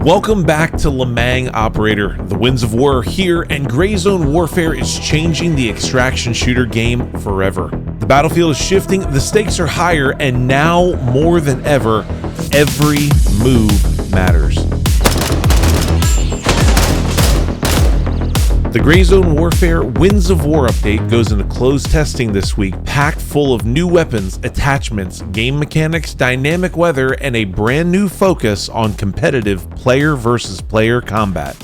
Welcome back to Lemang Operator. The Winds of War are here, and Gray Zone Warfare is changing the extraction shooter game forever. The battlefield is shifting, the stakes are higher, and now more than ever, every move matters. The Gray Zone Warfare Winds of War update goes into closed testing this week, packed full of new weapons, attachments, game mechanics, dynamic weather, and a brand new focus on competitive player versus player combat.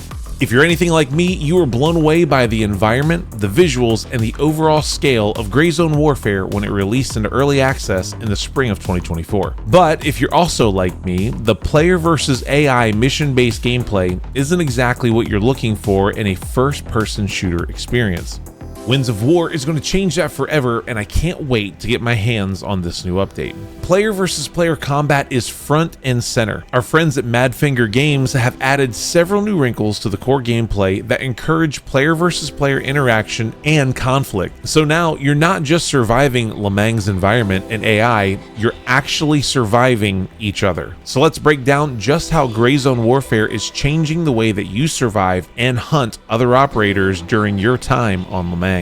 If you're anything like me, you were blown away by the environment, the visuals, and the overall scale of Gray Zone Warfare when it released into early access in the spring of 2024. But if you're also like me, the player versus AI mission-based gameplay isn't exactly what you're looking for in a first-person shooter experience. Winds of War is going to change that forever, and I can't wait to get my hands on this new update. Player versus player combat is front and center. Our friends at Madfinger Games have added several new wrinkles to the core gameplay that encourage player versus player interaction and conflict. So now you're not just surviving Lemang's environment and AI, you're actually surviving each other. So let's break down just how Gray Zone Warfare is changing the way that you survive and hunt other operators during your time on Lemang.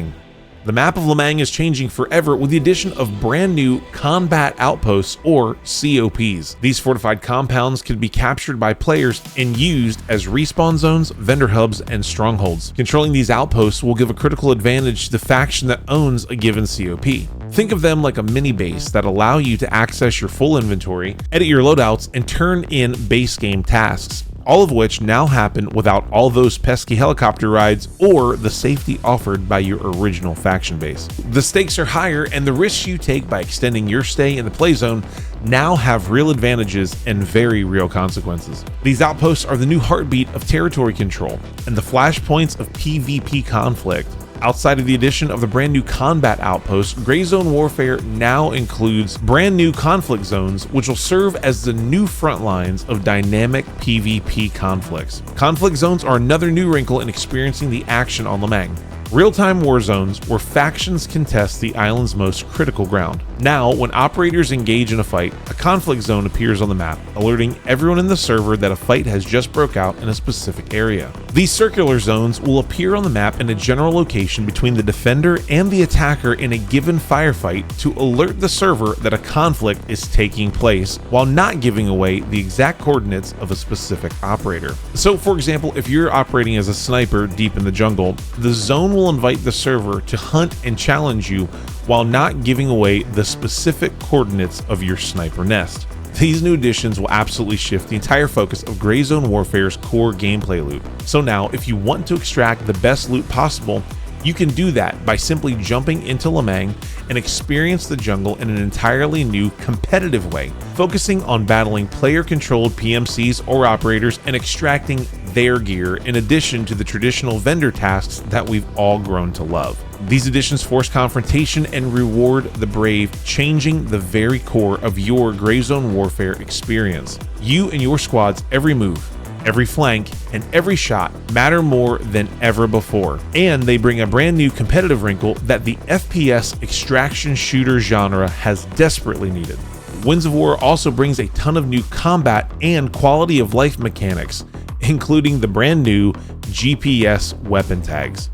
The map of Lemang is changing forever with the addition of brand new Combat Outposts, or COPs. These fortified compounds can be captured by players and used as respawn zones, vendor hubs, and strongholds. Controlling these outposts will give a critical advantage to the faction that owns a given COP. Think of them like a mini base that allow you to access your full inventory, edit your loadouts, and turn in base game tasks, all of which now happen without all those pesky helicopter rides or the safety offered by your original faction base. The stakes are higher, and the risks you take by extending your stay in the play zone now have real advantages and very real consequences. These outposts are the new heartbeat of territory control and the flashpoints of PvP conflict. Outside of the addition of the brand new Combat Outposts, Gray Zone Warfare now includes brand new conflict zones, which will serve as the new front lines of dynamic PvP conflicts. Conflict zones are another new wrinkle in experiencing the action on Lemang. Real-time war zones where factions contest the island's most critical ground. Now, when operators engage in a fight, a conflict zone appears on the map, alerting everyone in the server that a fight has just broke out in a specific area. These circular zones will appear on the map in a general location between the defender and the attacker in a given firefight to alert the server that a conflict is taking place, while not giving away the exact coordinates of a specific operator. So, for example, if you're operating as a sniper deep in the jungle, the zone will invite the server to hunt and challenge you while not giving away the specific coordinates of your sniper nest. These new additions will absolutely shift the entire focus of Gray Zone Warfare's core gameplay loop. So now, if you want to extract the best loot possible, you can do that by simply jumping into Lemang and experience the jungle in an entirely new competitive way, focusing on battling player-controlled PMCs or operators and extracting their gear in addition to the traditional vendor tasks that we've all grown to love. These additions force confrontation and reward the brave, changing the very core of your Gray Zone Warfare experience. You and your squad's every move, every flank, and every shot matter more than ever before, and they bring a brand new competitive wrinkle that the FPS extraction shooter genre has desperately needed. Winds of War also brings a ton of new combat and quality of life mechanics, including the brand new GPS weapon tags.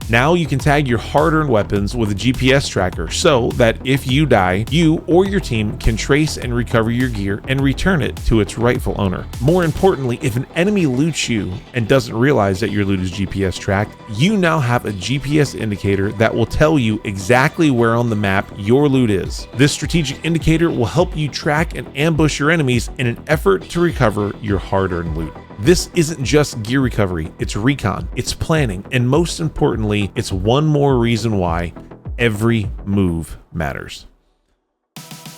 Now you can tag your hard-earned weapons with a GPS tracker so that if you die, you or your team can trace and recover your gear and return it to its rightful owner. More importantly, if an enemy loots you and doesn't realize that your loot is GPS tracked, you now have a GPS indicator that will tell you exactly where on the map your loot is. This strategic indicator will help you track and ambush your enemies in an effort to recover your hard-earned loot. This isn't just gear recovery, it's recon, it's planning, and most importantly, it's one more reason why every move matters.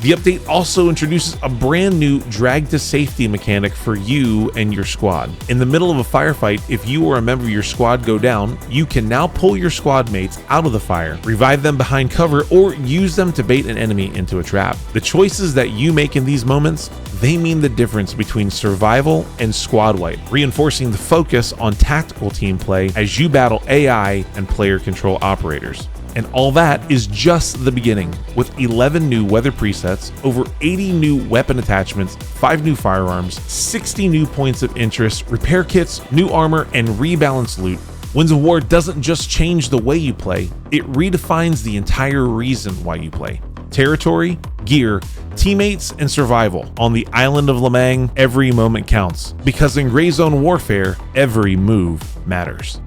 The update also introduces a brand new drag to safety mechanic for you and your squad. In the middle of a firefight, if you or a member of your squad go down, you can now pull your squad mates out of the fire, revive them behind cover, or use them to bait an enemy into a trap. The choices that you make in these moments, they mean the difference between survival and squad wipe, reinforcing the focus on tactical team play as you battle AI and player control operators. And all that is just the beginning. With 11 new weather presets, over 80 new weapon attachments, 5 new firearms, 60 new points of interest, repair kits, new armor, and rebalanced loot, Winds of War doesn't just change the way you play, it redefines the entire reason why you play. Territory, gear, teammates, and survival. On the island of Lemang, every moment counts, because in Gray Zone Warfare, every move matters.